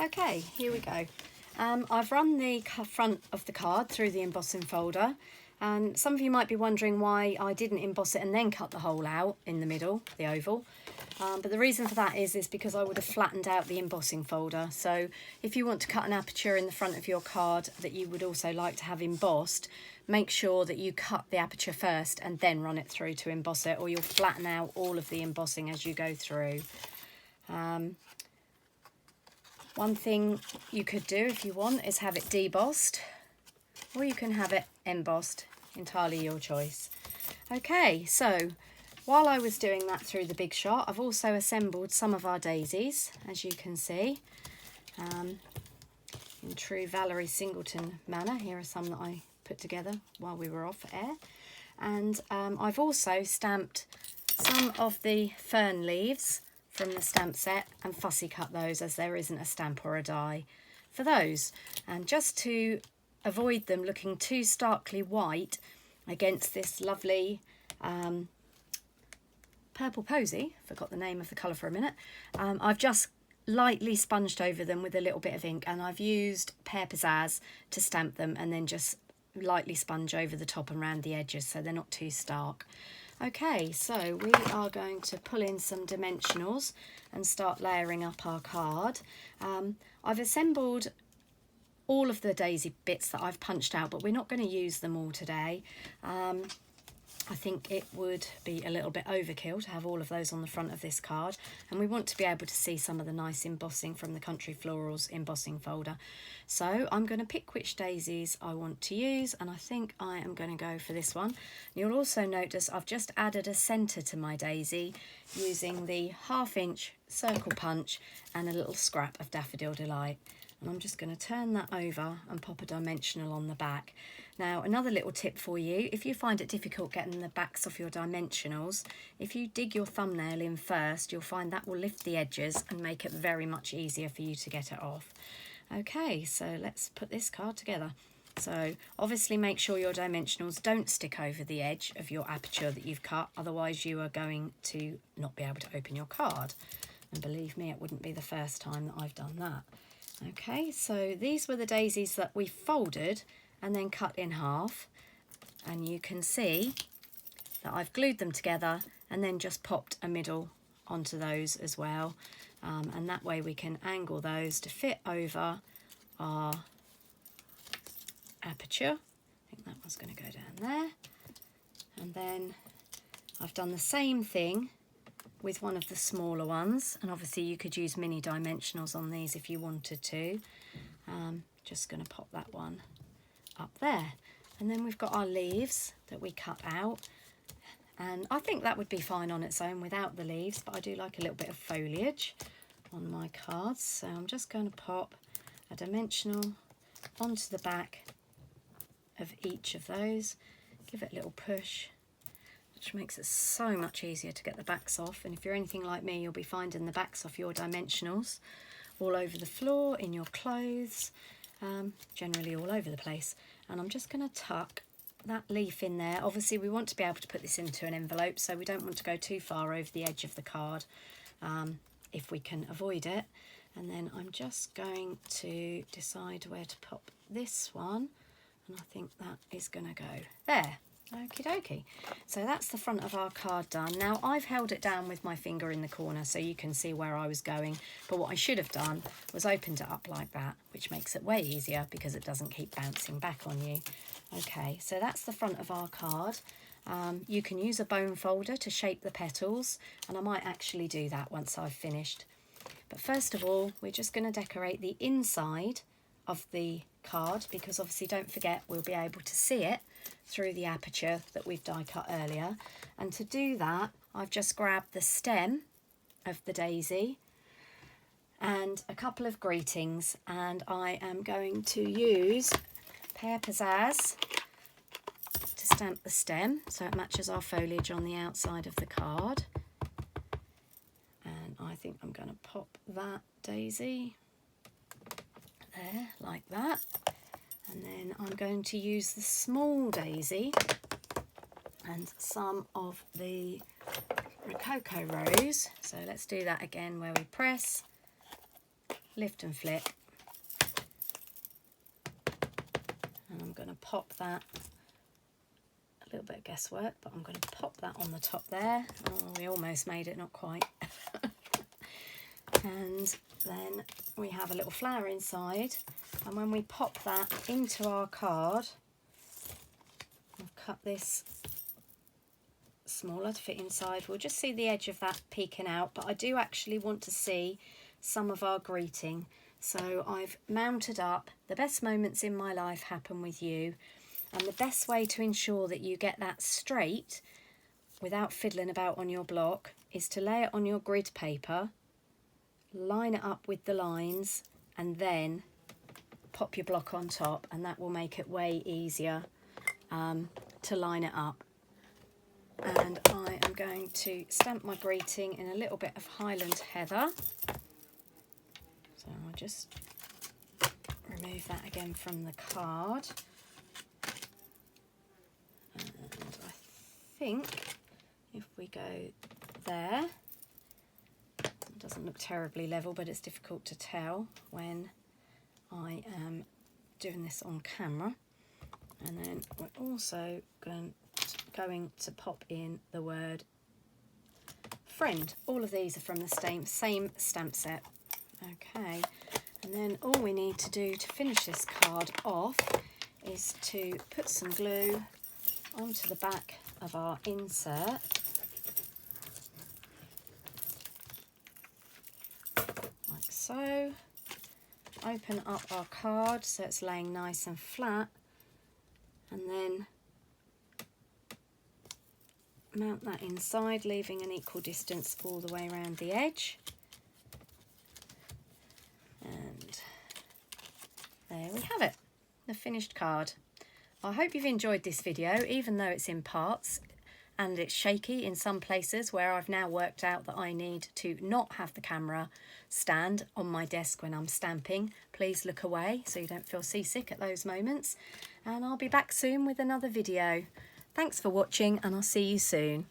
Okay, here we go. I've run the front of the card through the embossing folder, and some of you might be wondering why I didn't emboss it and then cut the hole out in the middle, the oval. But the reason for that is because I would have flattened out the embossing folder. So if you want to cut an aperture in the front of your card that you would also like to have embossed, make sure that you cut the aperture first and then run it through to emboss it, or you'll flatten out all of the embossing as you go through. One thing you could do if you want is have it debossed, or you can have it embossed, entirely your choice. Okay, so while I was doing that through the big shot, I've also assembled some of our daisies, as you can see. In true Valerie Singleton manner, here are some that I put together while we were off air. And I've also stamped some of the fern leaves from the stamp set and fussy cut those, as there isn't a stamp or a die for those. And just to avoid them looking too starkly white against this lovely purple posy, forgot the name of the colour for a minute, I've just lightly sponged over them with a little bit of ink, and I've used Pear Pizzazz to stamp them and then just lightly sponge over the top and around the edges so they're not too stark. Okay, so we are going to pull in some dimensionals and start layering up our card. I've assembled all of the daisy bits that I've punched out, but we're not going to use them all today. I think it would be a little bit overkill to have all of those on the front of this card, and we want to be able to see some of the nice embossing from the Country Florals embossing folder. So I'm going to pick which daisies I want to use, and I think I am going to go for this one. You'll also notice I've just added a centre to my daisy using the 1/2 inch circle punch and a little scrap of Daffodil Delight. And I'm just going to turn that over and pop a dimensional on the back. Now, another little tip for you, if you find it difficult getting the backs off your dimensionals, if you dig your thumbnail in first, you'll find that will lift the edges and make it very much easier for you to get it off. Okay, so let's put this card together. So obviously make sure your dimensionals don't stick over the edge of your aperture that you've cut, otherwise you are going to not be able to open your card. And believe me, it wouldn't be the first time that I've done that. Okay, so these were the daisies that we folded and then cut in half, and you can see that I've glued them together and then just popped a middle onto those as well, and that way we can angle those to fit over our aperture. I think that one's going to go down there, and then I've done the same thing with one of the smaller ones, and obviously you could use mini dimensionals on these if you wanted to. Just going to pop that one up there, and then we've got our leaves that we cut out, and I think that would be fine on its own without the leaves, but I do like a little bit of foliage on my cards, so I'm just going to pop a dimensional onto the back of each of those, give it a little push, which makes it so much easier to get the backs off. And if you're anything like me, you'll be finding the backs off your dimensionals all over the floor, in your clothes, generally all over the place. And I'm just going to tuck that leaf in there. Obviously we want to be able to put this into an envelope, so we don't want to go too far over the edge of the card if we can avoid it. And then I'm just going to decide where to pop this one, and I think that is going to go there. Okie dokie. So that's the front of our card done. Now I've held it down with my finger in the corner so you can see where I was going, but what I should have done was opened it up like that, which makes it way easier because it doesn't keep bouncing back on you. Okay, so that's the front of our card. You can use a bone folder to shape the petals, and I might actually do that once I've finished. But first of all, we're just going to decorate the inside of the card, because obviously don't forget we'll be able to see it through the aperture that we've die cut earlier. And to do that, I've just grabbed the stem of the daisy and a couple of greetings, and I am going to use Pear Pizzazz to stamp the stem so it matches our foliage on the outside of the card. And I think I'm going to pop that daisy there like that, and then I'm going to use the small daisy and some of the Rococo Rose. So let's do that again, where we press lift and flip. And I'm going to pop that, a little bit of guesswork, but I'm going to pop that on the top there. Oh, we almost made it, not quite. And then we have a little flower inside, and when we pop that into our card, I've cut this smaller to fit inside. We'll just see the edge of that peeking out, but I do actually want to see some of our greeting. So I've mounted up "The best moments in my life happen with you," and the best way to ensure that you get that straight without fiddling about on your block is to lay it on your grid paper, line it up with the lines, and then pop your block on top, and that will make it way easier to line it up. And I am going to stamp my greeting in a little bit of Highland Heather. So I'll just remove that again from the card. And I think if we go there, it doesn't look terribly level, but it's difficult to tell when I am doing this on camera. And then we're also going to pop in the word friend. All of these are from the same stamp set. Okay, and then all we need to do to finish this card off is to put some glue onto the back of our insert. Like so. Open up our card so it's laying nice and flat, and then mount that inside, leaving an equal distance all the way around the edge. And there we have it, the finished card. I hope you've enjoyed this video, even though it's in parts and it's shaky in some places where I've now worked out that I need to not have the camera stand on my desk when I'm stamping. Please look away so you don't feel seasick at those moments. And I'll be back soon with another video. Thanks for watching, and I'll see you soon.